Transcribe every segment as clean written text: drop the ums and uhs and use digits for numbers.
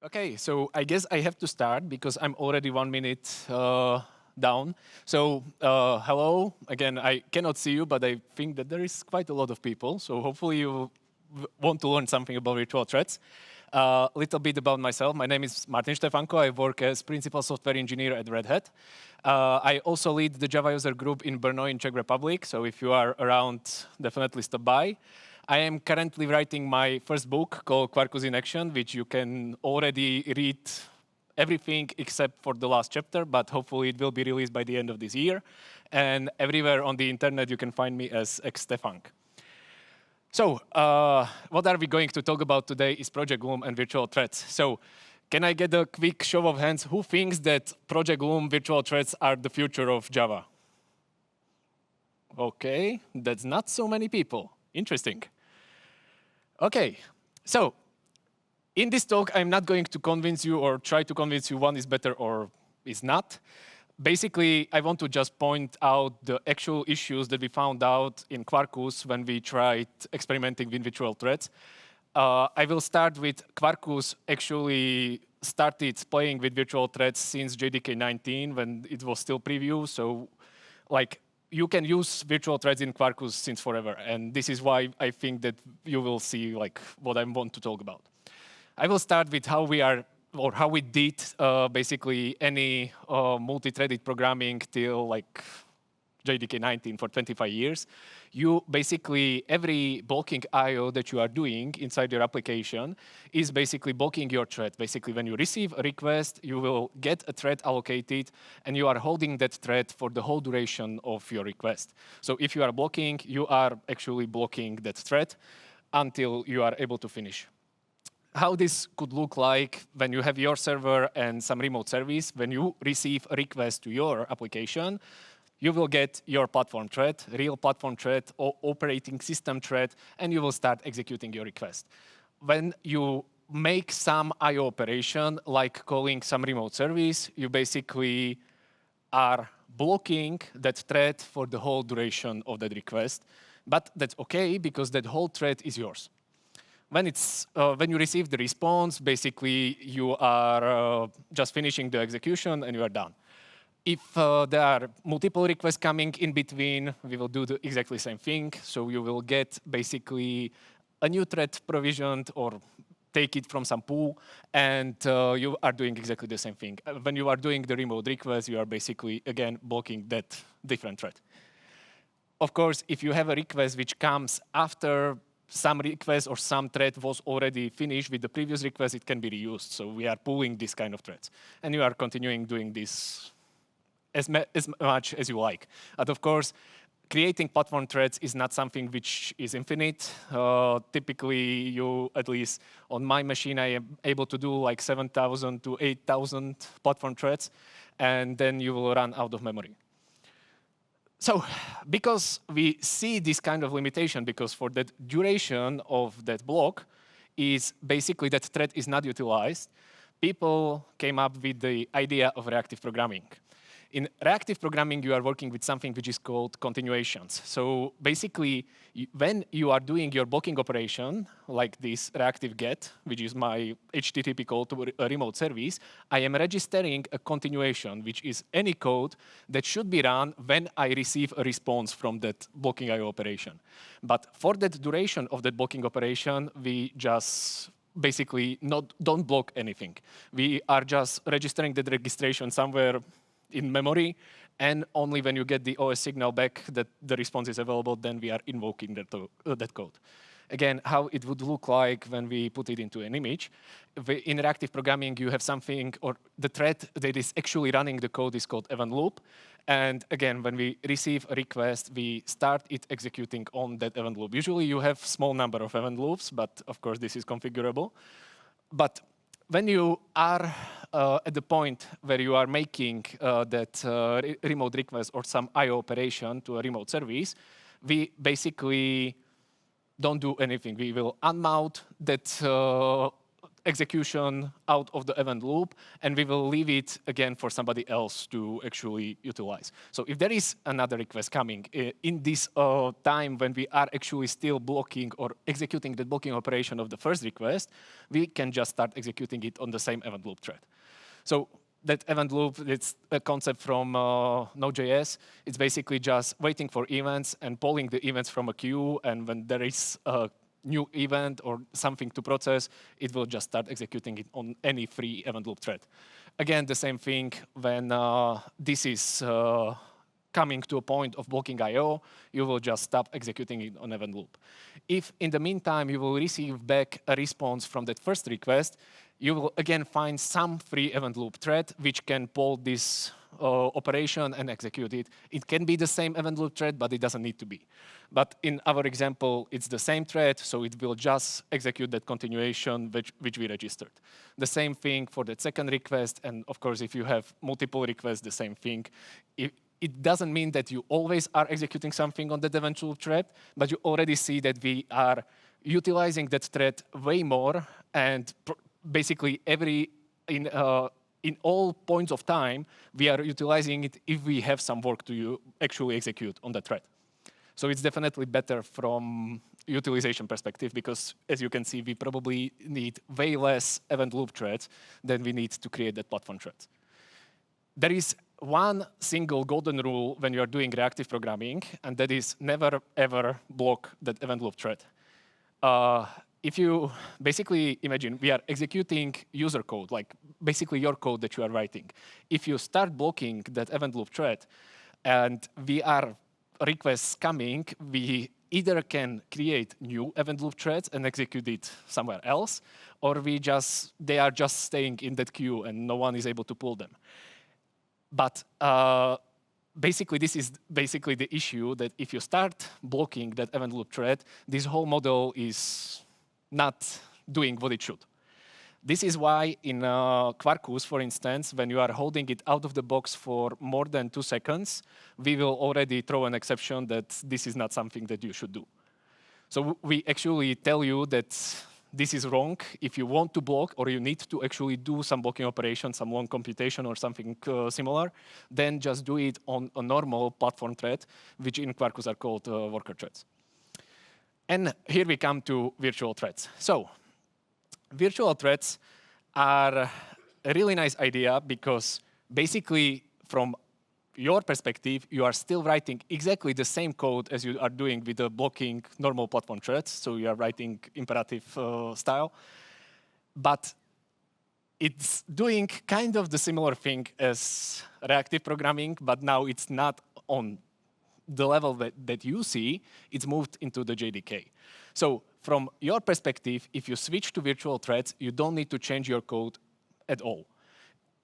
Okay, so I guess I have to start because I'm already 1 minute down. So hello, again, I cannot see you, but I think that there is quite a lot of people. So hopefully you want to learn something about virtual threads. A little bit about myself. My name is Martin Stefanko. I work as principal software engineer at Red Hat. I also lead the Java user group in Brno in Czech Republic. So if you are around, definitely stop by. I am currently writing my first book called Quarkus in Action, which you can already read everything except for the last chapter, but hopefully it will be released by the end of this year. And everywhere on the internet, you can find me as Stefank. So what are we going to talk about today is Project Loom and virtual threads. So can I get a quick show of hands? Who thinks that Project Loom virtual threads are the future of Java? Okay, that's not so many people. Interesting. Okay, so in this talk, I'm not going to convince you or try to convince you one is better or is not. Basically, I want to just point out the actual issues that we found out in Quarkus when we tried experimenting with virtual threads. I will start with Quarkus actually started playing with virtual threads since JDK 19 when it was still preview. So like, you can use virtual threads in Quarkus since forever, and this is why I think that you will see like what I want to talk about. I will start with how we are, or how we did basically any multi-threaded programming till like JDK 19 for 25 years. You basically, every blocking I/O that you are doing inside your application is basically blocking your thread. Basically, when you receive a request, you will get a thread allocated, and you are holding that thread for the whole duration of your request. So if you are blocking, you are actually blocking that thread until you are able to finish. How this could look like when you have your server and some remote service, when you receive a request to your application, you will get your platform thread, real platform thread, or operating system thread, and you will start executing your request. When you make some I/O operation, like calling some remote service, you basically are blocking that thread for the whole duration of that request. But that's OK, because that whole thread is yours. When you receive the response, basically you are just finishing the execution and you are done. If there are multiple requests coming in between, we will do the exactly same thing. So you will get basically a new thread provisioned or take it from some pool, and you are doing exactly the same thing. When you are doing the remote request, you are basically, again, blocking that different thread. Of course, if you have a request which comes after some request or some thread was already finished with the previous request, it can be reused. So we are pooling this kind of threads. And you are continuing doing this as much as you like. And of course, creating platform threads is not something which is infinite. Typically, you, at least on my machine, I am able to do like 7,000 to 8,000 platform threads, and then you will run out of memory. So because we see this kind of limitation, because for the duration of that block is basically that thread is not utilized, people came up with the idea of reactive programming. In reactive programming, you are working with something which is called continuations. So basically, when you are doing your blocking operation, like this reactive get, which is my HTTP call to a remote service, I am registering a continuation, which is any code that should be run when I receive a response from that blocking I/O operation. But for that duration of that blocking operation, we just basically don't block anything. We are just registering that registration somewhere in memory, and only when you get the OS signal back that the response is available, then we are invoking that code. Again, how it would look like when we put it into an image. In reactive programming, you have something, or the thread that is actually running the code is called event loop. And again, when we receive a request, we start it executing on that event loop. Usually you have small number of event loops, but of course this is configurable. But when you are at the point where you are making that remote request or some I/O operation to a remote service, we basically don't do anything. We will unmount that execution out of the event loop, and we will leave it again for somebody else to actually utilize. So if there is another request coming in this time when we are actually still blocking or executing the blocking operation of the first request, we can just start executing it on the same event loop thread. So that event loop, it's a concept from Node.js. It's basically just waiting for events and pulling the events from a queue, and when there is a new event or something to process, it will just start executing it on any free event loop thread. Again, the same thing when this is coming to a point of blocking I/O, you will just stop executing it on event loop. If in the meantime you will receive back a response from that first request, you will again find some free event loop thread which can pull this operation and execute it. It can be the same event loop thread, but it doesn't need to be. But in our example, it's the same thread, so it will just execute that continuation which we registered. The same thing for that second request, and of course, if you have multiple requests, the same thing. It doesn't mean that you always are executing something on that event loop thread, but you already see that we are utilizing that thread way more, and basically in all points of time, we are utilizing it if we have some work to actually execute on the thread. So it's definitely better from utilization perspective, because as you can see, we probably need way less event loop threads than we need to create that platform thread. There is one single golden rule when you are doing reactive programming, and that is never, ever block that event loop thread. If you basically imagine we are executing user code, like basically your code that you are writing. If you start blocking that event loop thread and we are requests coming, we either can create new event loop threads and execute it somewhere else, or they are just staying in that queue and no one is able to pull them. But basically, this is basically the issue, that if you start blocking that event loop thread, this whole model is not doing what it should. This is why in Quarkus, for instance, when you are holding it out of the box for more than 2 seconds, we will already throw an exception that this is not something that you should do. So we actually tell you that this is wrong. If you want to block, or you need to actually do some blocking operation, some long computation or something similar, then just do it on a normal platform thread, which in Quarkus are called worker threads. And here we come to virtual threads. So virtual threads are a really nice idea, because basically from your perspective, you are still writing exactly the same code as you are doing with the blocking normal platform threads. So you are writing imperative style. But it's doing kind of the similar thing as reactive programming, but now it's not on the level that you see. It's moved into the JDK. So from your perspective, if you switch to virtual threads, you don't need to change your code at all.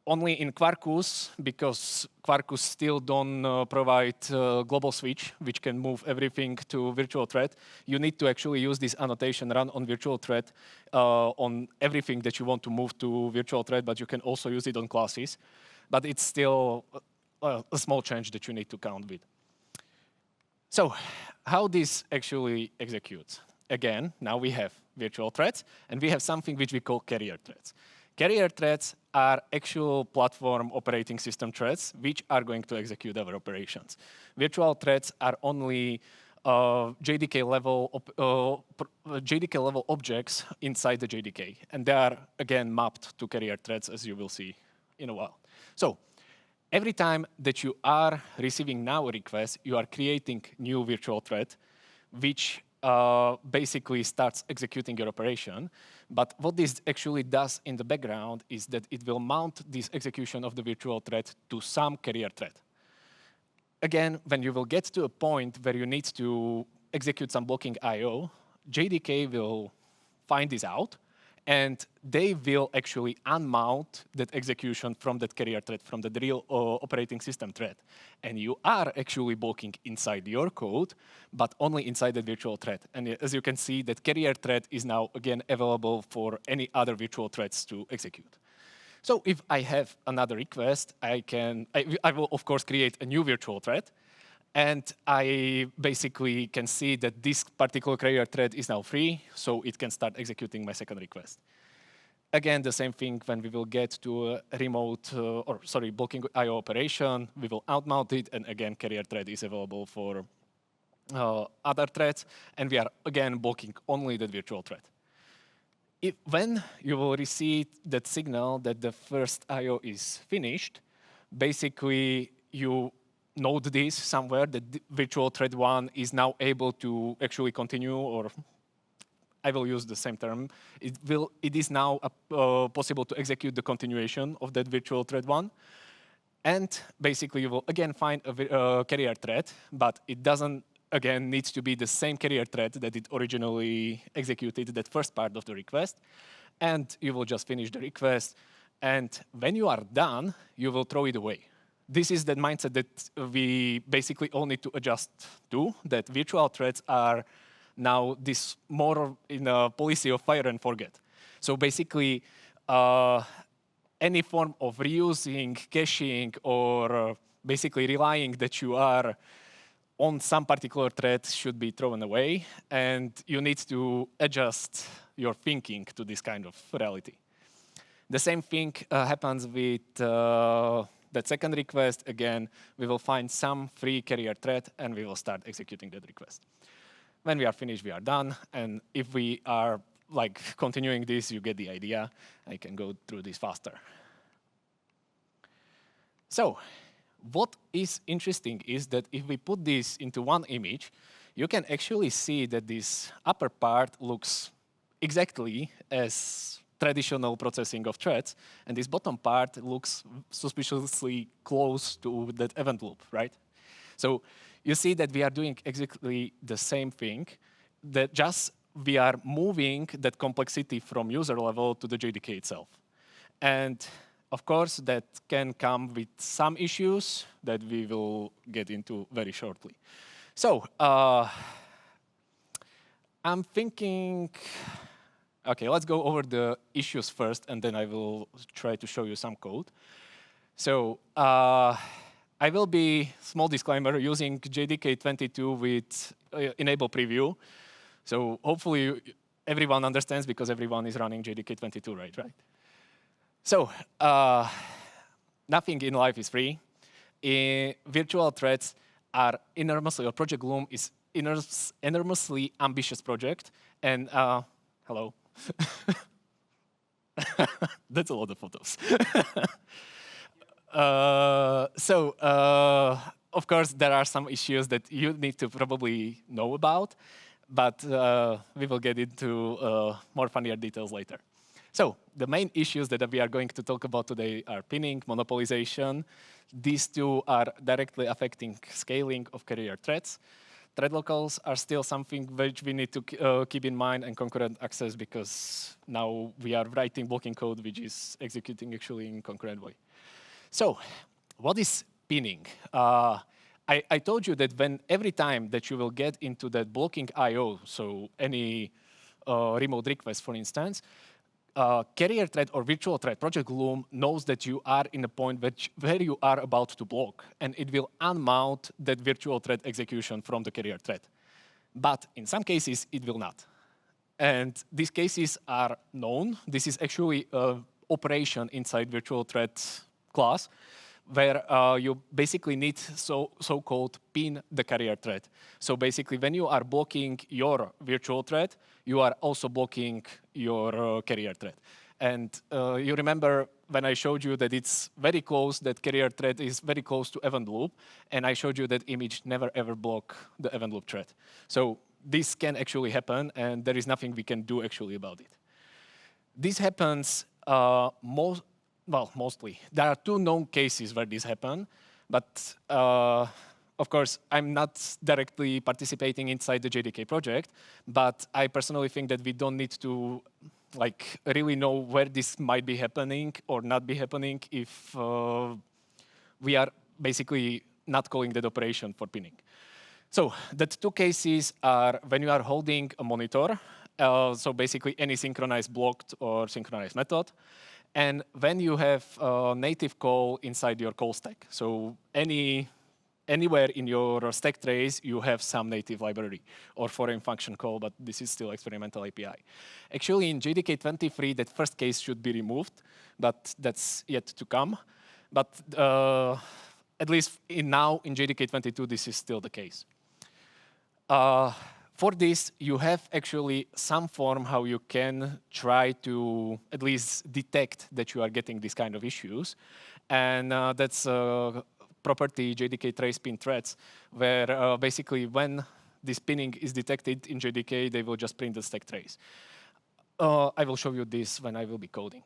Only in Quarkus, because Quarkus still don't provide global switch, which can move everything to virtual thread, you need to actually use this annotation run on virtual thread on everything that you want to move to virtual thread, but you can also use it on classes. But it's still a small change that you need to count with. So how this actually executes? Again, now we have virtual threads, and we have something which we call carrier threads. Carrier threads are actual platform operating system threads which are going to execute our operations. Virtual threads are only JDK level objects inside the JDK, and they are again mapped to carrier threads, as you will see in a while. So every time that you are receiving now a request, you are creating new virtual thread, which basically starts executing your operation. But what this actually does in the background is that it will mount this execution of the virtual thread to some carrier thread. Again, when you will get to a point where you need to execute some blocking I/O, JDK will find this out, and they will actually unmount that execution from that carrier thread, from the real operating system thread. And you are actually blocking inside your code, but only inside the virtual thread. And as you can see, that carrier thread is now, again, available for any other virtual threads to execute. So if I have another request, I will, of course, create a new virtual thread. And I basically can see that this particular carrier thread is now free, so it can start executing my second request. again, the same thing when we will get to a remote, blocking I/O operation, we will outmount it, and again, carrier thread is available for other threads, and we are again blocking only the virtual thread. When you will receive that signal that the first I/O is finished, basically you note this somewhere that the virtual thread 1 is now able to actually continue, or I will use the same term. It is now possible to execute the continuation of that virtual thread 1. And basically you will again find a carrier thread, but it doesn't again needs to be the same carrier thread that it originally executed that first part of the request. And you will just finish the request. And when you are done, you will throw it away. This is the mindset that we basically all need to adjust to, that virtual threads are now this more in a policy of fire and forget. So basically, any form of reusing, caching, or basically relying that you are on some particular thread should be thrown away, and you need to adjust your thinking to this kind of reality. The same thing happens with that second request. Again, we will find some free carrier thread, and we will start executing that request. When we are finished, we are done, and if we are like continuing this, you get the idea. I can go through this faster. So, what is interesting is that if we put this into one image, you can actually see that this upper part looks exactly as traditional processing of threads, and this bottom part looks suspiciously close to that event loop, right? So you see that we are doing exactly the same thing, that just we are moving that complexity from user level to the JDK itself. And of course, that can come with some issues that we will get into very shortly. So I'm thinking, OK, let's go over the issues first, and then I will try to show you some code. So I will be, small disclaimer, using JDK 22 with enable preview. So hopefully everyone understands, because everyone is running JDK 22, right? So nothing in life is free. Virtual threads are enormously, or Project Loom is enormously ambitious project. And hello. That's a lot of photos. Of course, there are some issues that you need to probably know about, but we will get into more funnier details later. So the main issues that we are going to talk about today are pinning, monopolization. These two are directly affecting scaling of carrier threads. Thread locals are still something which we need to keep in mind, and concurrent access, because now we are writing blocking code which is executing actually in concurrent way. So what is pinning? I told you that every time that you will get into that blocking I/O, so any remote request, for instance, carrier thread or virtual thread, Project Loom, knows that you are in a point where you are about to block, and it will unmount that virtual thread execution from the carrier thread. But in some cases, it will not. And these cases are known. This is actually an operation inside virtual thread class, where you basically need so-called pin the carrier thread. So basically, when you are blocking your virtual thread, you are also blocking your carrier thread. And you remember when I showed you that it's very close, that carrier thread is very close to event loop, and I showed you that image never ever block the event loop thread. So this can actually happen, and there is nothing we can do actually about it. This happens mostly. There are two known cases where this happened, but of course, I'm not directly participating inside the JDK project, but I personally think that we don't need to really know where this might be happening or not be happening if we are basically not calling that operation for pinning. So the two cases are when you are holding a monitor, so basically any synchronized blocked or synchronized method, and when you have a native call inside your call stack. So any anywhere in your stack trace, you have some native library or foreign function call, but this is still experimental API. Actually, in JDK 23, that first case should be removed, but that's yet to come. But at least now in JDK 22, this is still the case. For this, you have actually some form how you can try to at least detect that you are getting these kind of issues. And that's property JDK trace pin threads, where basically when this pinning is detected in JDK, they will just print the stack trace. I will show you this when I will be coding.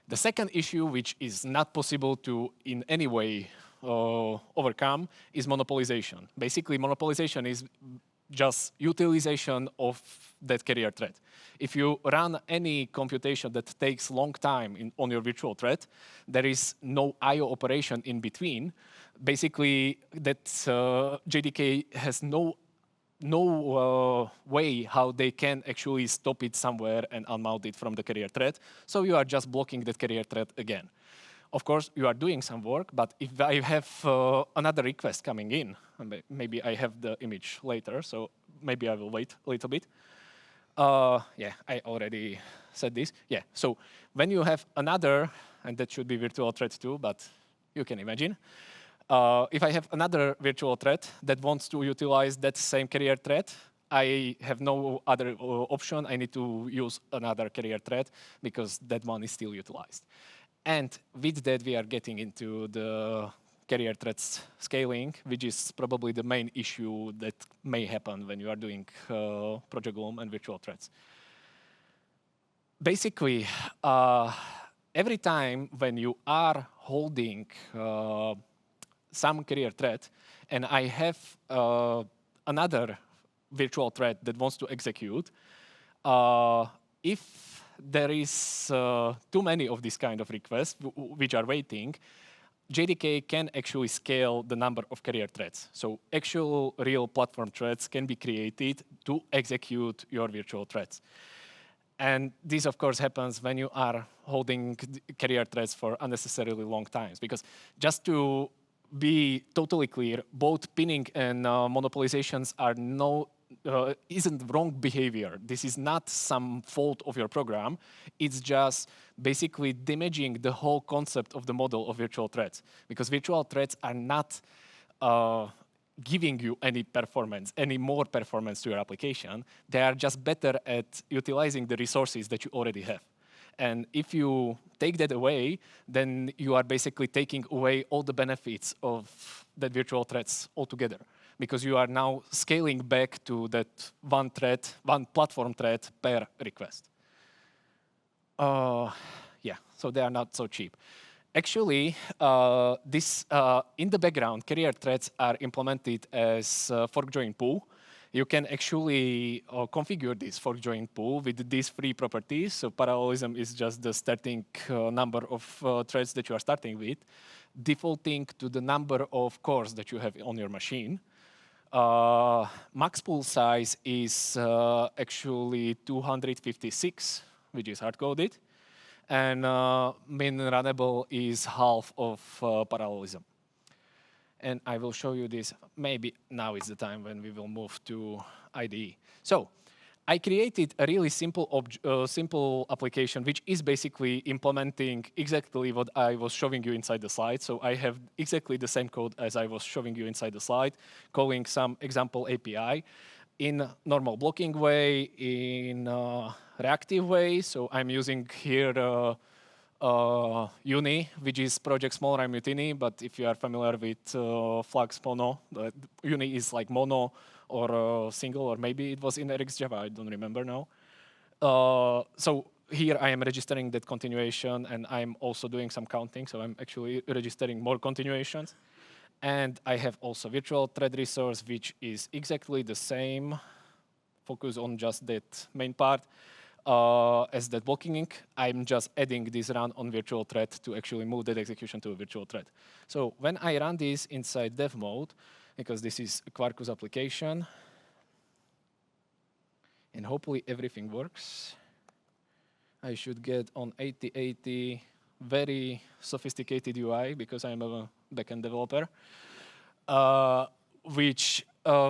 The second issue, which is not possible to in any way overcome, is monopolization. Basically, monopolization is just utilization of that carrier thread. If you run any computation that takes long time on your virtual thread, there is no I/O operation in between. Basically, that JDK has no way how they can actually stop it somewhere and unmount it from the carrier thread. So you are just blocking that carrier thread again. Of course, you are doing some work, but if I have another request coming in, maybe I have the image later, so maybe I will wait a little bit. Yeah, I already said this. Yeah, so when you have another, and that should be virtual thread too, but you can imagine. If I have another virtual thread that wants to utilize that same carrier thread, I have no other option. I need to use another carrier thread because that one is still utilized. And with that, we are getting into the carrier threads scaling, which is probably the main issue that may happen when you are doing Project Loom and virtual threads. Basically, every time when you are holding some carrier thread, and I have another virtual thread that wants to execute, if there is too many of these kind of requests which are waiting, JDK can actually scale the number of carrier threads. So actual real platform threads can be created to execute your virtual threads. And this, of course, happens when you are holding carrier threads for unnecessarily long times. Because just to be totally clear, both pinning and monopolizations are isn't wrong behavior. This is not some fault of your program. It's just basically damaging the whole concept of the model of virtual threads. Because virtual threads are not giving you any more performance to your application. They are just better at utilizing the resources that you already have. And if you take that away, then you are basically taking away all the benefits of that virtual threads altogether, because you are now scaling back to that one platform thread per request. Yeah, so they are not so cheap. Actually, in the background, carrier threads are implemented as fork join pool. You can actually configure this fork join pool with these three properties. So parallelism is just the starting number of threads that you are starting with, defaulting to the number of cores that you have on your machine. Max pool size is actually 256, which is hard-coded. And min runnable is half of parallelism. And I will show you this. Maybe now is the time when we will move to IDE. So I created a really simple application, which is basically implementing exactly what I was showing you inside the slide. So I have exactly the same code as I was showing you inside the slide, calling some example API in normal blocking way, in reactive way. So I'm using here Uni, which is project small rime Mutiny, but if you are familiar with Flux Mono, Uni is like mono or single, or maybe it was in RxJava, I don't remember now. So here I am registering that continuation, and I'm also doing some counting, so I'm actually registering more continuations. And I have also virtual thread resource, which is exactly the same, focus on just that main part. As that blocking, I'm just adding this run on virtual thread to actually move that execution to a virtual thread. So when I run this inside dev mode, because this is a Quarkus application, and hopefully everything works, I should get on 8080 very sophisticated UI because I'm a backend developer. which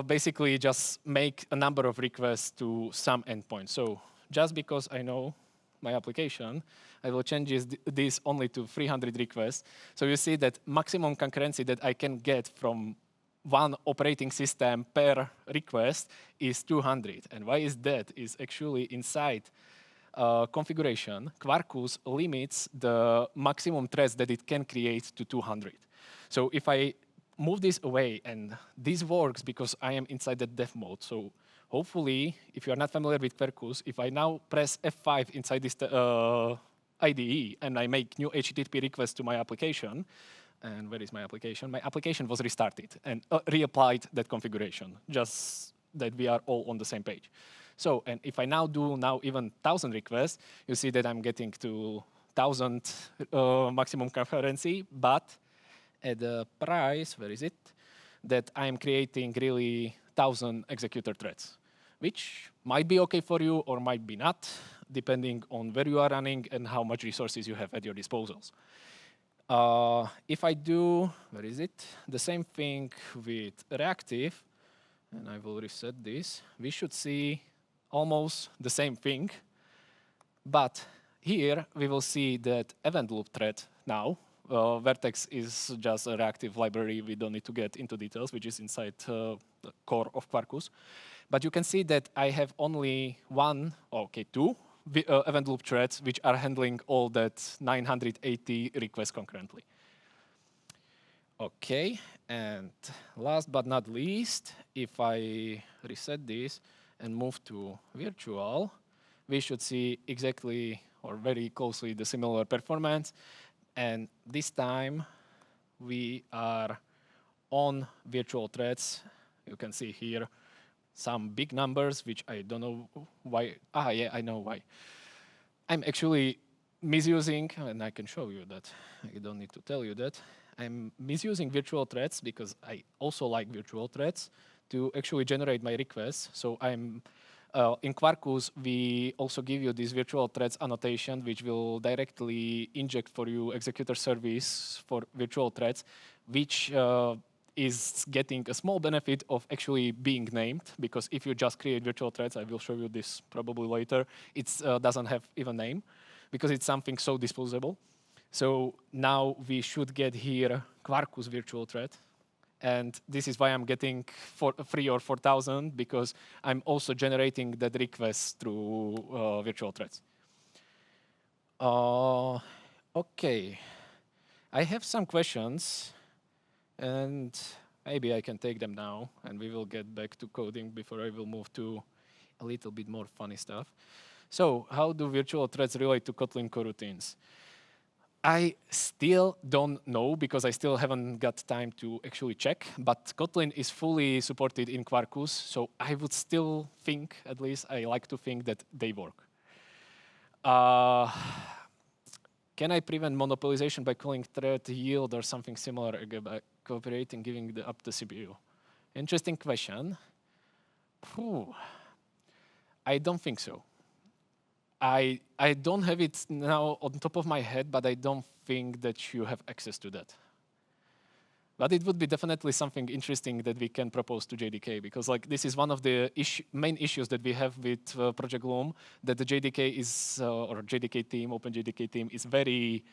basically just make a number of requests to some endpoint. So just because I know my application, I will change this only to 300 requests. So you see that maximum concurrency that I can get from one operating system per request is 200. And why is that? Is actually inside configuration, Quarkus limits the maximum threads that it can create to 200. So if I move this away, and this works because I am inside the dev mode. So hopefully, if you are not familiar with Quarkus, if I now press F5 inside this IDE and I make new HTTP request to my application, and where is my application? My application was restarted and reapplied that configuration, just that we are all on the same page. So, and if I now do even 1,000 requests, you see that I'm getting to 1,000 maximum concurrency, but at the price, where is it? That I'm creating really 1,000 executor threads, which might be okay for you or might be not, depending on where you are running and how much resources you have at your disposals. If I do, where is it? The same thing with reactive, and I will reset this, we should see almost the same thing, but here we will see that event loop thread now. Vertex is just a reactive library. We don't need to get into details, which is inside the core of Quarkus. But you can see that I have only two event loop threads, which are handling all that 980 requests concurrently. OK, and last but not least, if I reset this and move to virtual, we should see exactly or very closely the similar performance. And this time, we are on virtual threads. You can see here some big numbers, which I don't know why. Yeah, I know why. I'm actually misusing, and I can show you that. I don't need to tell you that. I'm misusing virtual threads because I also like virtual threads to actually generate my requests. So I'm in Quarkus, we also give you this virtual threads annotation, which will directly inject for you executor service for virtual threads, which is getting a small benefit of actually being named, because if you just create virtual threads, I will show you this probably later, it doesn't have even name, because it's something so disposable. So now we should get here Quarkus virtual thread. And this is why I'm getting 3 or 4,000, because I'm also generating that request through virtual threads. OK. I have some questions, and maybe I can take them now, and we will get back to coding before I will move to a little bit more funny stuff. So how do virtual threads relate to Kotlin coroutines? I still don't know, because I still haven't got time to actually check, but Kotlin is fully supported in Quarkus, so I would still think, at least I like to think, that they work. Can I prevent monopolization by calling thread yield or something similar by cooperating, giving up the CPU? Interesting question. I don't think so. I don't have it now on top of my head, but I don't think that you have access to that. But it would be definitely something interesting that we can propose to JDK, because like this is one of the main issues that we have with Project Loom, that the JDK is, or JDK team, OpenJDK team, is very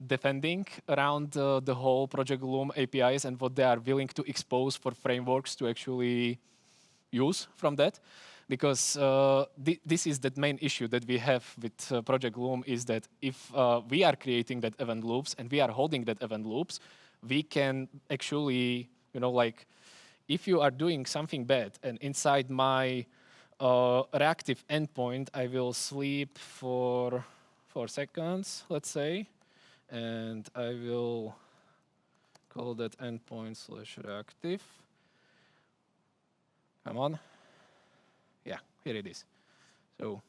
defending around the whole Project Loom APIs and what they are willing to expose for frameworks to actually use from that. Because this is the main issue that we have with Project Loom, is that if we are creating that event loops and we are holding that event loops, we can actually, like, if you are doing something bad and inside my reactive endpoint, I will sleep for 4 seconds, let's say, and I will call that endpoint /reactive. Come on. Yeah, here it is. So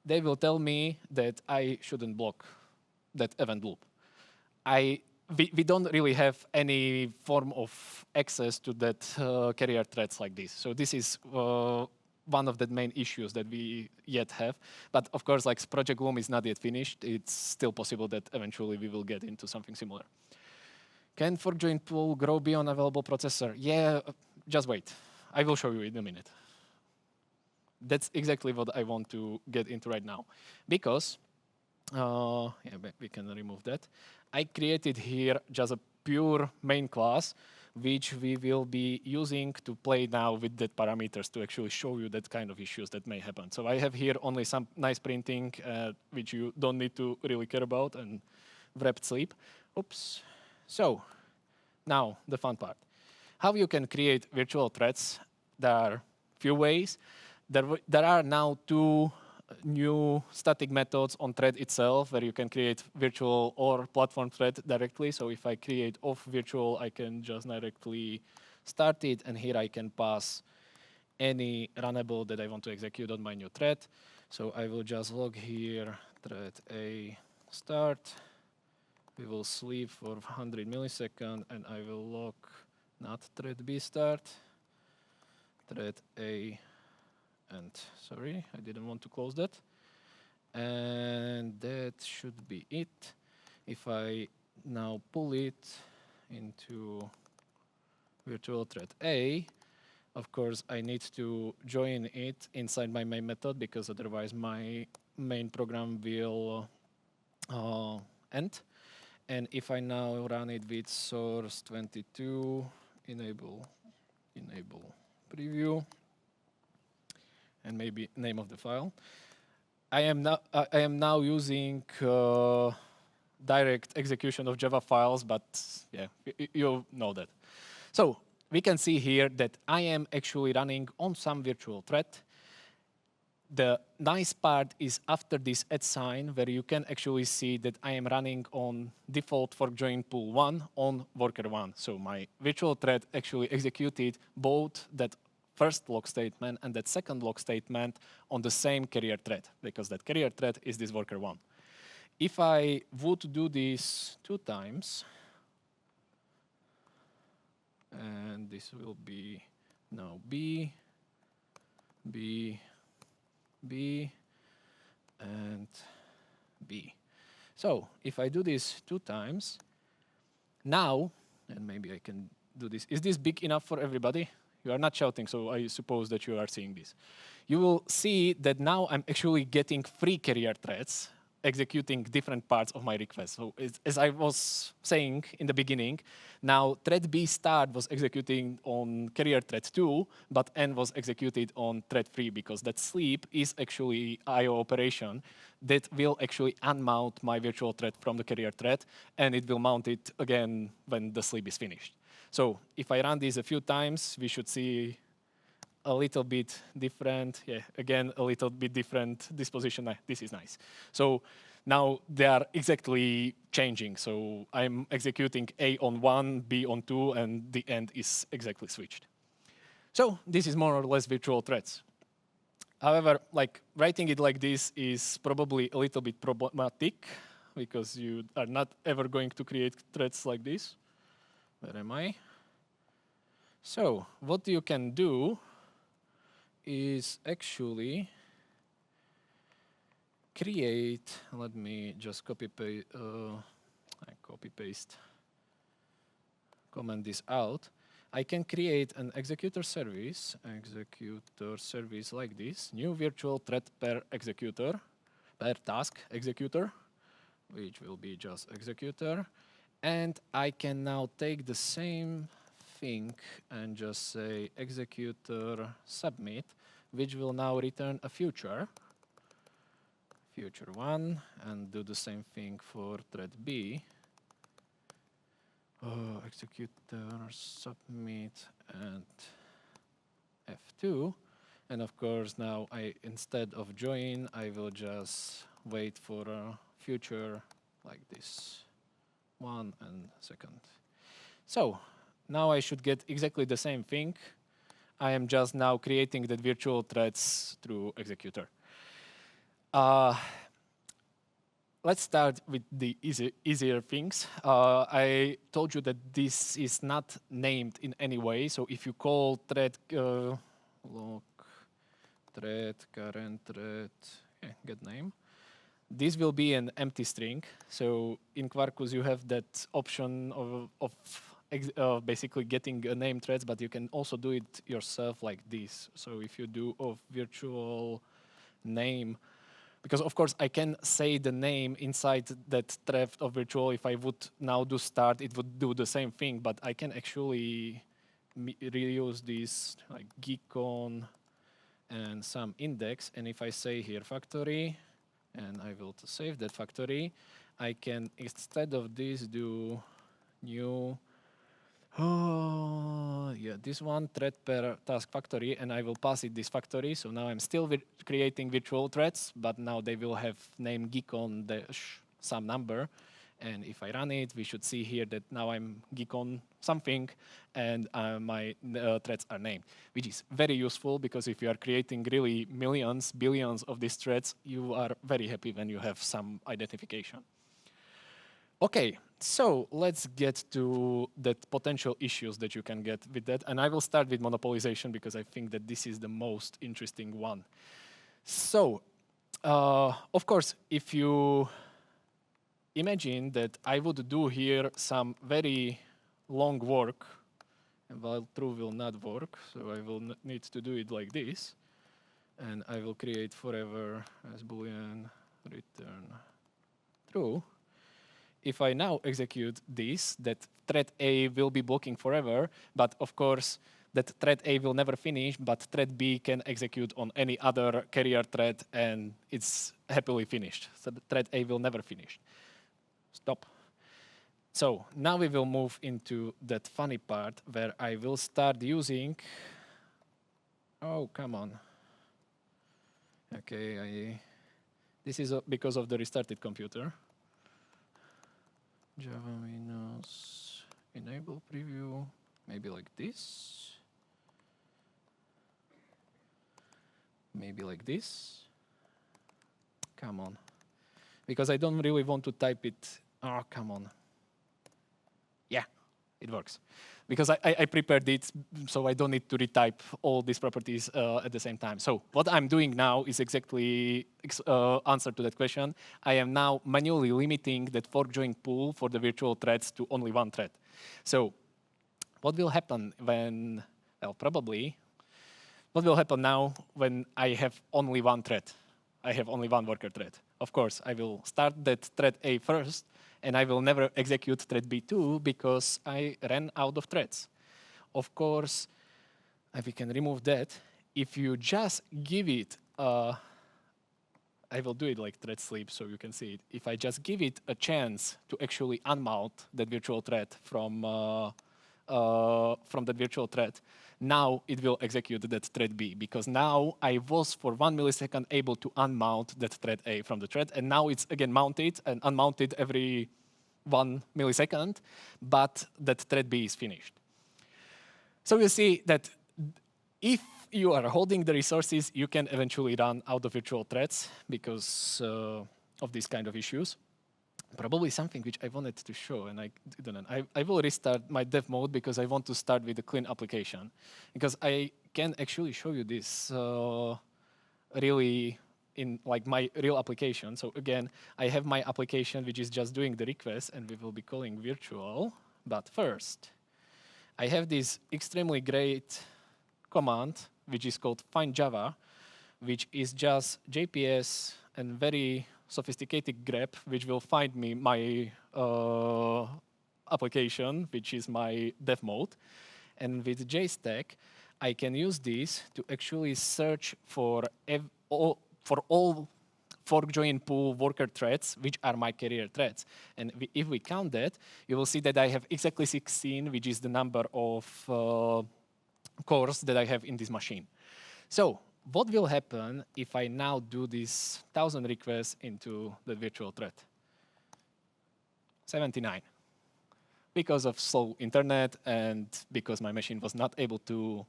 they will tell me that I shouldn't block that event loop. We don't really have any form of access to that carrier threads like this. So this is one of the main issues that we yet have. But of course, like Project Loom is not yet finished. It's still possible that eventually we will get into something similar. Can fork join pool grow beyond available processor? Yeah, just wait. I will show you in a minute. That's exactly what I want to get into right now. Because, yeah, we can remove that. I created here just a pure main class, which we will be using to play now with the parameters to actually show you that kind of issues that may happen. So I have here only some nice printing, which you don't need to really care about, and wrapped sleep. Oops. So now the fun part. How you can create virtual threads. There are few ways. There are now two new static methods on thread itself where you can create virtual or platform thread directly. So if I create off virtual, I can just directly start it, and here I can pass any runnable that I want to execute on my new thread. So I will just log here thread A start. We will sleep for 100 milliseconds, and I will log not thread B start, thread A, and sorry, I didn't want to close that. And that should be it. If I now pull it into virtual thread A, of course, I need to join it inside my main method, because otherwise my main program will end. And if I now run it with source 22, enable preview, and maybe name of the file, I am now using direct execution of Java files, but yeah, you know that. So we can see here that I am actually running on some virtual thread. The nice part is after this @ sign, where you can actually see that I am running on default fork join pool 1 on worker 1. So my virtual thread actually executed both that first log statement and that second log statement on the same carrier thread, because that carrier thread is this worker 1. If I would do this 2 times, and this will be now B, B, B, and B. So if I do this 2 times, now, and maybe I can do this. Is this big enough for everybody? You are not shouting, so I suppose that you are seeing this. You will see that now I'm actually getting 3 carrier threads executing different parts of my request. So as I was saying in the beginning, now thread B start was executing on carrier thread 2, but N was executed on thread 3, because that sleep is actually I/O operation that will actually unmount my virtual thread from the carrier thread, and it will mount it again when the sleep is finished. So if I run this a few times, we should see a little bit different. Yeah, again, a little bit different disposition. This is nice. So now they are exactly changing. So I'm executing A on 1, B on 2, and the end is exactly switched. So this is more or less virtual threads. However, like writing it like this is probably a little bit problematic, because you are not ever going to create threads like this. Where am I? So what you can do is actually create, let me just copy paste, comment this out. I can create an executor service like this, new virtual thread per executor, per task executor, which will be just executor. And I can now take the same thing and just say executor submit, which will now return a future 1, and do the same thing for thread B. Executor submit and F2. And of course, now instead of join, I will just wait for a future like this. 1 and second. So now I should get exactly the same thing. I am just now creating the virtual threads through executor. Let's start with the easier things. I told you that this is not named in any way. So if you call thread log thread current thread get name, This will be an empty string. So in Quarkus, you have that option of basically getting a name threads, but you can also do it yourself like this. So if you do of virtual name, because of course I can say the name inside that thread of virtual. If I would now do start, it would do the same thing, but I can actually reuse this like GeeCON and some index. And if I say here factory, and I will save that factory, I can, instead of this, do new, this one, thread per task factory, and I will pass it this factory. So now I'm still creating virtual threads, but now they will have name GeeCON dash some number. And if I run it, we should see here that now I'm GeeCON something, and my threads are named, which is very useful because if you are creating really millions, billions of these threads, you are very happy when you have some identification. Okay, so let's get to the potential issues that you can get with that. And I will start with monopolization because I think that this is the most interesting one. So, of course, if you imagine that I would do here some very long work, and while true will not work, so I will need to do it like this, and I will create forever as boolean return true. If I now execute this, that thread A will be blocking forever, but of course that thread A will never finish, but thread B can execute on any other carrier thread and it's happily finished. So the thread A will never finish. Stop. So now we will move into that funny part where I will start using, oh, come on. Okay, this is because of the restarted computer. Java minus enable preview, maybe like this. Maybe like this. Come on. Because I don't really want to type it. Oh, come on. Yeah, it works. Because I prepared it, so I don't need to retype all these properties at the same time. So what I'm doing now is exactly answer to that question. I am now manually limiting that fork join pool for the virtual threads to only one thread. So what will happen when, well, probably, what will happen now when I have only one thread? I have only one worker thread. Of course, I will start that thread A first, and I will never execute thread B2 because I ran out of threads. Of course, we can remove that. If you just give it, I will do it like thread sleep so you can see it. If I just give it a chance to actually unmount that virtual thread from that virtual thread, now it will execute that thread B, because now I was for 1 millisecond able to unmount that thread A from the thread, and now it's again mounted and unmounted every 1 millisecond, but that thread B is finished. So you see that if you are holding the resources, you can eventually run out of virtual threads because of these kind of issues. Probably something which I wanted to show, and I didn't. I will restart my dev mode because I want to start with a clean application. Because I can actually show you this really in like my real application. So again, I have my application which is just doing the request, and we will be calling virtual. But first, I have this extremely great command which is called find Java, which is just JPS and very sophisticated grep, which will find me my application, which is my dev mode. And with JStack, I can use this to actually search for all fork join pool worker threads, which are my carrier threads. And if we count that, you will see that I have exactly 16, which is the number of cores that I have in this machine. So what will happen if I now do this 1,000 requests into the virtual thread? 79. Because of slow internet and because my machine was not able to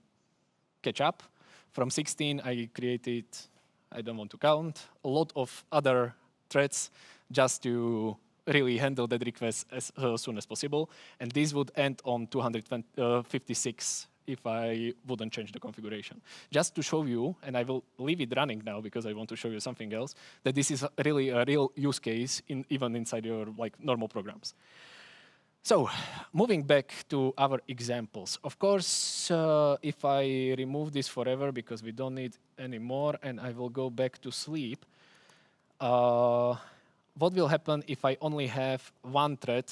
catch up. From 16, I created, I don't want to count, a lot of other threads just to really handle that request as soon as possible. And this would end on 256 if I wouldn't change the configuration. Just to show you, and I will leave it running now because I want to show you something else, that this is really a real use case even inside your normal programs. So moving back to our examples. Of course, if I remove this forever because we don't need any more and I will go back to sleep, what will happen if I only have one thread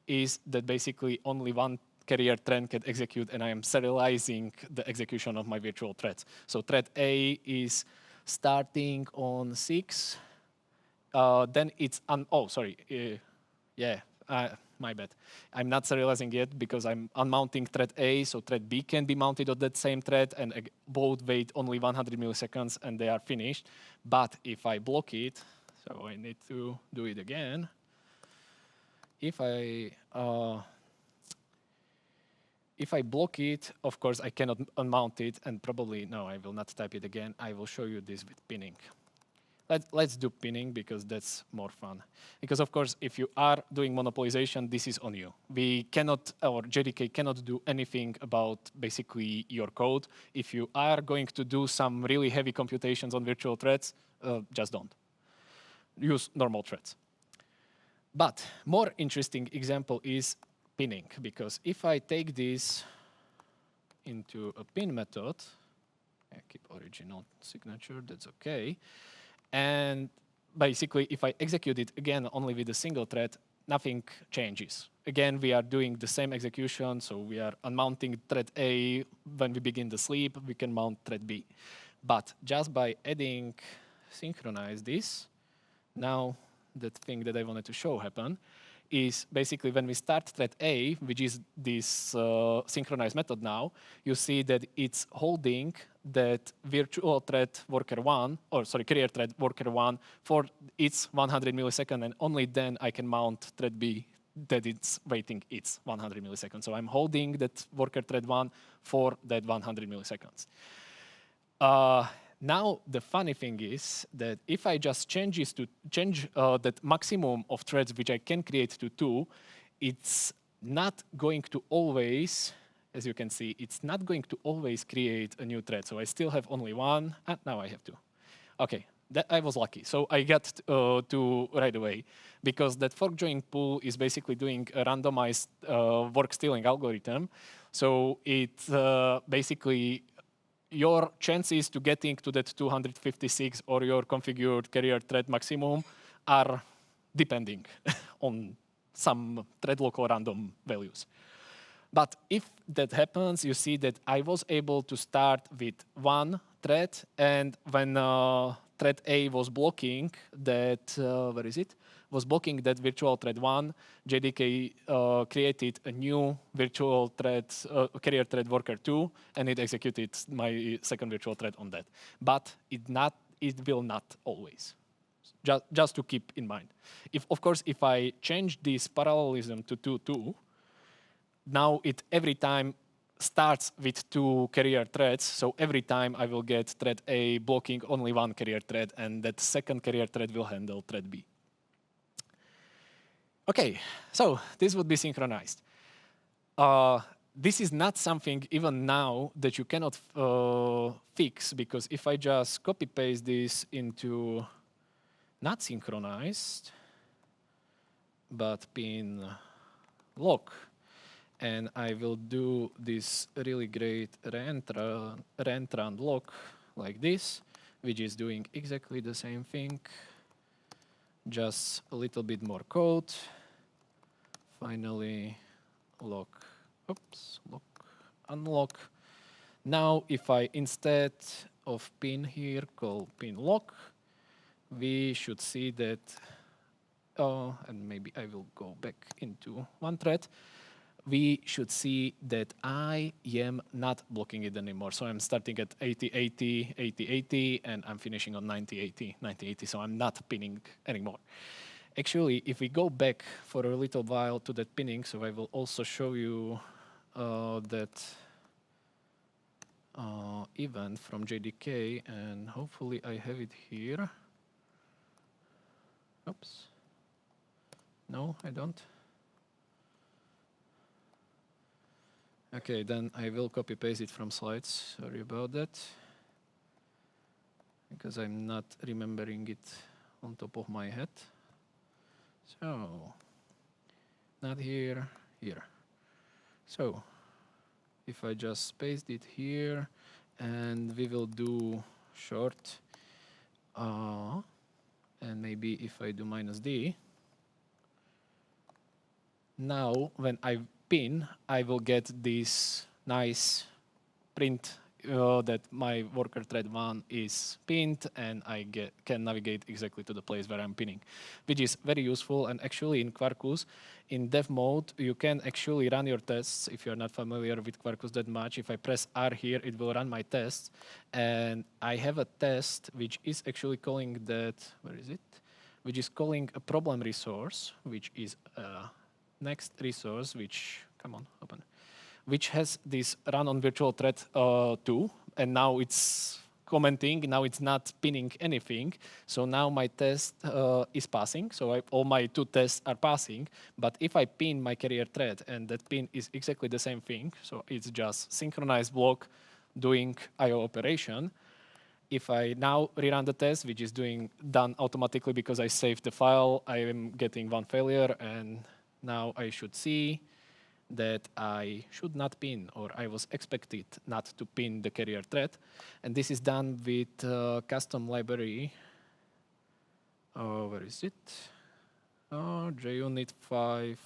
is that basically only one carrier thread can execute and I am serializing the execution of my virtual threads. So thread A is starting on 6. Then it's, my bad. I'm not serializing yet because I'm unmounting thread A, so thread B can be mounted on that same thread and both wait only 100 milliseconds and they are finished. But if I block it, so I need to do it again. If I block it, of course, I cannot unmount it, and probably, no, I will not type it again. I will show you this with pinning. Let's do pinning because that's more fun. Because of course, if you are doing monopolization, this is on you. We cannot, or JDK cannot do anything about basically your code. If you are going to do some really heavy computations on virtual threads, just don't. Use normal threads. But more interesting example is pinning, because if I take this into a pin method, I keep original signature, that's okay. And basically, if I execute it again only with a single thread, nothing changes. Again, we are doing the same execution, so we are unmounting thread A. When we begin the sleep, we can mount thread B. But just by adding synchronize this, now the thing that I wanted to show happen is basically when we start thread A, which is this synchronize method now, you see that it's holding that virtual thread worker 1, or sorry, carrier thread worker 1 for its 100 milliseconds, and only then I can mount thread B that it's waiting its 100 milliseconds. So I'm holding that worker thread 1 for that 100 milliseconds. Now, the funny thing is that if I just change that maximum of threads which I can create to 2, it's not going to always, as you can see, it's not going to always create a new thread. So I still have only one, and now I have 2. Okay, that I was lucky. So I got 2 right away, because that fork join pool is basically doing a randomized work stealing algorithm. So it basically, your chances to getting to that 256 or your configured carrier thread maximum are depending on some thread local random values. But if that happens, you see that I was able to start with 1 thread, and when thread A was blocking that, where is it? Was blocking that virtual thread 1, JDK created a new virtual thread, carrier thread worker 2, and it executed my second virtual thread on that. But it will not always. Just to keep in mind. Of course, if I change this parallelism to 2, now it every time starts with 2 carrier threads, so every time I will get thread A blocking only 1 carrier thread, and that second carrier thread will handle thread B. Okay, so this would be synchronized. This is not something even now that you cannot fix, because if I just copy paste this into not synchronized, but pin lock, and I will do this really great reentrant lock like this, which is doing exactly the same thing, just a little bit more code. Finally, lock, unlock. Now, if I, instead of pin here, call pin lock, we should see that, and maybe I will go back into one thread, we should see that I am not blocking it anymore. So I'm starting at 80-80, 80-80, and I'm finishing on 90-80, 90-80, so I'm not pinning anymore. Actually, if we go back for a little while to that pinning, so I will also show you that event from JDK, and hopefully I have it here. Oops. No, I don't. Okay, then I will copy paste it from slides. Sorry about that. Because I'm not remembering it on top of my head. So, not here, here. So, if I just paste it here, and we will do short, and maybe if I do -d, now when I pin, I will get this nice print that my worker thread 1 is pinned, and I can navigate exactly to the place where I'm pinning, which is very useful. And actually in Quarkus, in dev mode, you can actually run your tests. If you're not familiar with Quarkus that much, if I press R here, it will run my tests. And I have a test which is actually calling that, where is it? Which is calling a problem resource, which is next resource, which, come on, open, which has this run on virtual thread 2, and now it's commenting, now it's not pinning anything. So now my test is passing, so all my 2 tests are passing. But if I pin my carrier thread, and that pin is exactly the same thing, so it's just synchronized block doing I/O operation. If I now rerun the test, which is done automatically because I saved the file, I am getting 1 failure, and now I should see that I should not pin, or I was expected not to pin the carrier thread. And this is done with custom library. Where is it? JUnit 5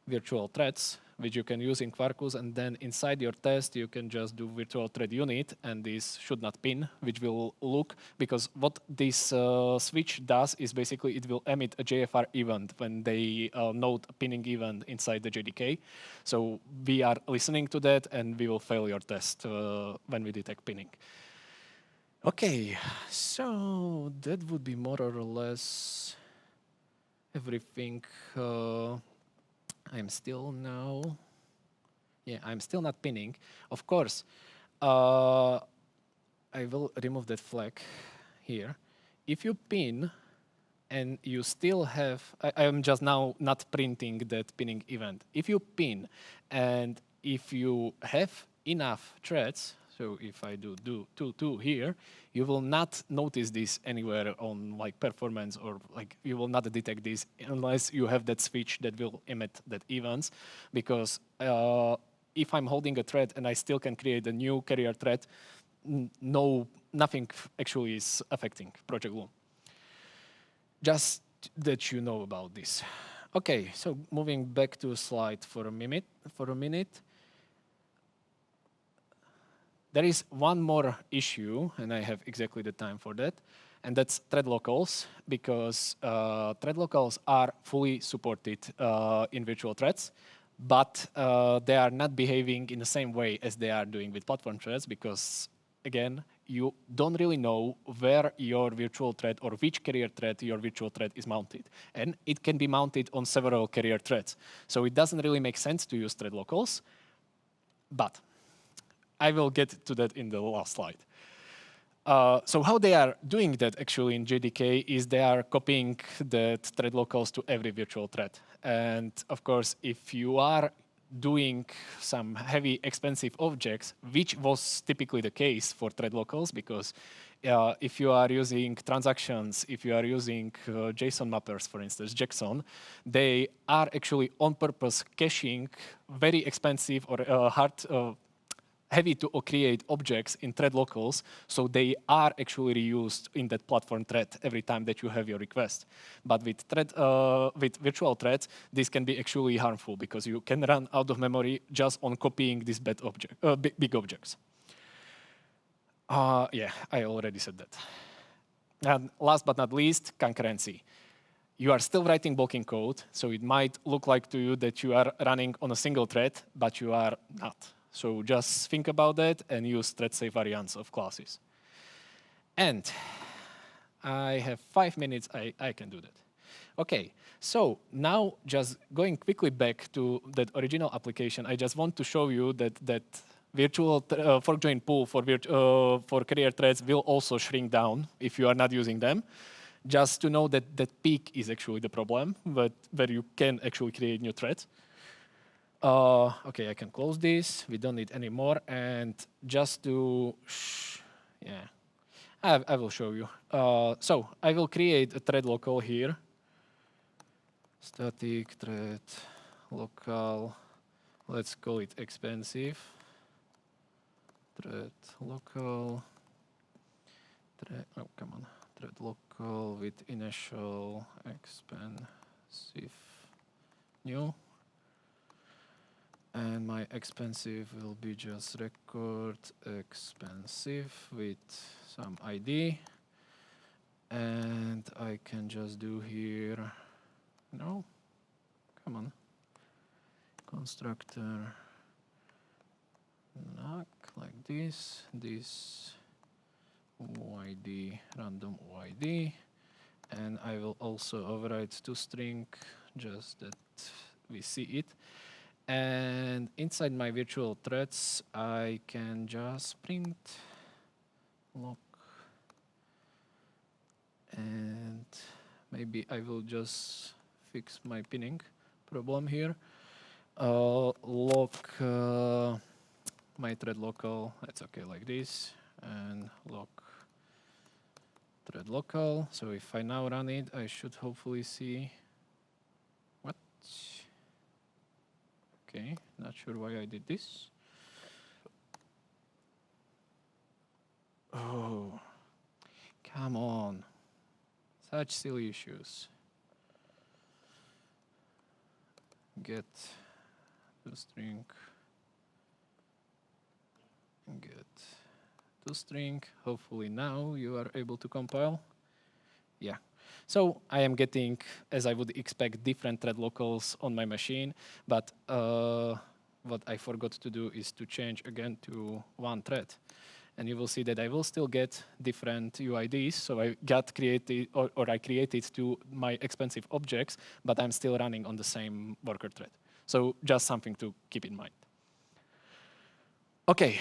virtual threads, which you can use in Quarkus, and then inside your test you can just do virtual thread unit, and this should not pin, which will look, because what this switch does is basically it will emit a JFR event when they note a pinning event inside the JDK. So we are listening to that, and we will fail your test when we detect pinning. Okay, so that would be more or less everything. I'm still not pinning. Of course, I will remove that flag here. If you pin and you still have, I am just now not printing that pinning event. If you pin and if you have enough threads, so if I do 2 here, you will not notice this anywhere on like performance, or like you will not detect this unless you have that switch that will emit that events. Because if I'm holding a thread and I still can create a new carrier thread, nothing actually is affecting Project Loom. Just that you know about this. Okay, so moving back to slide for a minute. There is one more issue, and I have exactly the time for that, and that's thread locals, because thread locals are fully supported in virtual threads, but they are not behaving in the same way as they are doing with platform threads, because, again, you don't really know where your virtual thread or which carrier thread your virtual thread is mounted. And it can be mounted on several carrier threads. So it doesn't really make sense to use thread locals, but I will get to that in the last slide. So how they are doing that actually in JDK is they are copying the thread locals to every virtual thread. And of course, if you are doing some heavy, expensive objects, which was typically the case for thread locals, because if you are using transactions, if you are using JSON mappers, for instance, JSON, they are actually on purpose caching very expensive or heavy to create objects in thread locals, so they are actually reused in that platform thread every time that you have your request. But with virtual threads, this can be actually harmful, because you can run out of memory just on copying these big objects. Yeah, I already said that. And last but not least, concurrency. You are still writing blocking code, so it might look like to you that you are running on a single thread, but you are not. So just think about that and use thread-safe variants of classes. And I have 5 minutes, I can do that. Okay, so now just going quickly back to that original application, I just want to show you that virtual fork join pool for carrier threads will also shrink down if you are not using them. Just to know that that peak is actually the problem, but where you can actually create new threads. Okay, I can close this. We don't need any more. And just to, yeah, I will show you. So I will create a thread local here. Static thread local. Let's call it expensive. Thread local. Oh, come on. Thread local with initial expensive new. And my expensive will be just record expensive with some ID. And I can just do here, no, come on, constructor, knock like this YD, random YD. And I will also override toString, just that we see it. And inside my virtual threads, I can just print lock. And maybe I will just fix my pinning problem here. Lock my thread local, that's okay like this. And lock thread local. So if I now run it, I should hopefully see what? Okay, not sure why I did this. Oh, come on. Such silly issues. Get toString. Get toString. Hopefully now you are able to compile. Yeah. So I am getting, as I would expect, different thread locals on my machine. But what I forgot to do is to change again to one thread. And you will see that I will still get different UIDs. So I got created, or I created two my expensive objects, but I'm still running on the same worker thread. So just something to keep in mind. OK,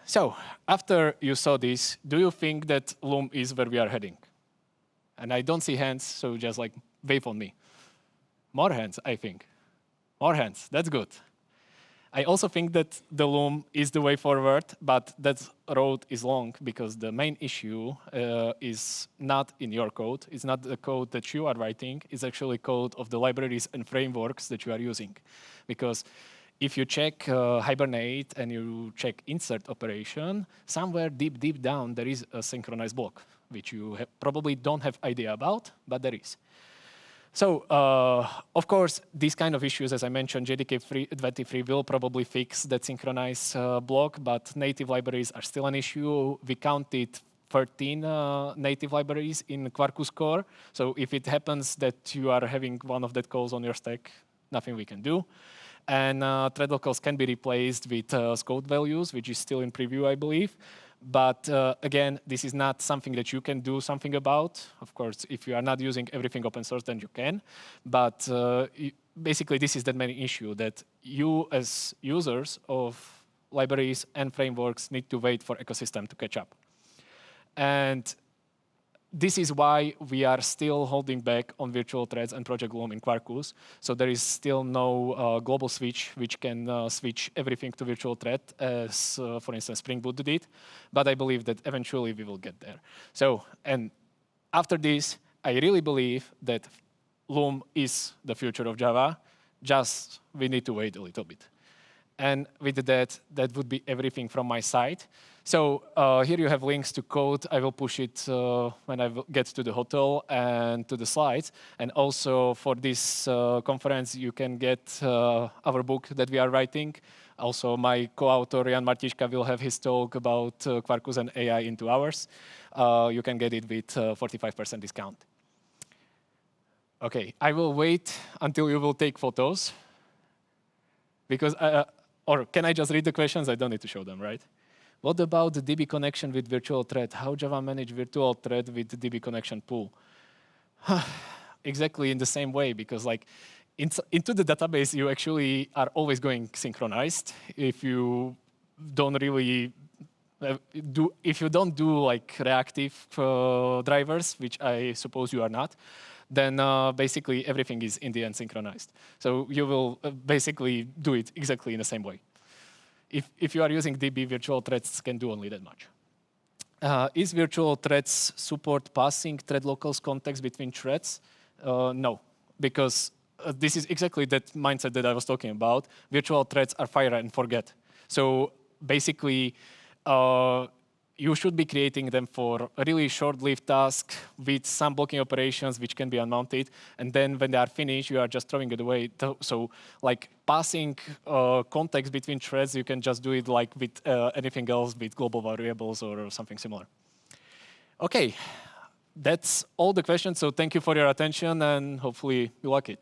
so after you saw this, do you think that Loom is where we are heading? And I don't see hands, so just like wave on me. More hands, I think. More hands, that's good. I also think that the Loom is the way forward, but that road is long because the main issue is not in your code. It's not the code that you are writing. It's actually code of the libraries and frameworks that you are using. Because if you check Hibernate and you check insert operation, somewhere deep, deep down, there is a synchronized block, which you probably don't have idea about, but there is. So, of course, these kind of issues, as I mentioned, JDK 23 will probably fix that synchronized block, but native libraries are still an issue. We counted 13 native libraries in Quarkus core. So if it happens that you are having one of that calls on your stack, nothing we can do. And thread locals can be replaced with scope values, which is still in preview, I believe. But again, this is not something that you can do something about. Of course, if you are not using everything open source, then you can. But basically, this is the main issue, that you as users of libraries and frameworks need to wait for ecosystem to catch up. And this is why we are still holding back on virtual threads and Project Loom in Quarkus. So there is still no global switch which can switch everything to virtual thread, as, for instance, Spring Boot did. But I believe that eventually we will get there. So, and after this, I really believe that Loom is the future of Java. Just we need to wait a little bit. And with that, that would be everything from my side. So here you have links to code. I will push it when I get to the hotel and to the slides. And also for this conference, you can get our book that we are writing. Also, my co-author, Jan Martiška, will have his talk about Quarkus and AI in 2 hours. You can get it with 45% discount. OK, I will wait until you will take photos. Because, or can I just read the questions? I don't need to show them, right? What about the DB connection with virtual thread? How Java manage virtual thread with the DB connection pool? Exactly in the same way, because like into the database, you actually are always going synchronized. If you don't really if you don't do like reactive drivers, which I suppose you are not, then basically everything is in the end synchronized. So you will basically do it exactly in the same way. If you are using DB, virtual threads can do only that much. Is virtual threads support passing thread locals context between threads? No, because this is exactly that mindset that I was talking about. Virtual threads are fire and forget. So basically, you should be creating them for a really short-lived task with some blocking operations which can be unmounted. And then when they are finished, you are just throwing it away. So like passing context between threads, you can just do it like with anything else with global variables or something similar. OK, that's all the questions. So thank you for your attention, and hopefully you like it.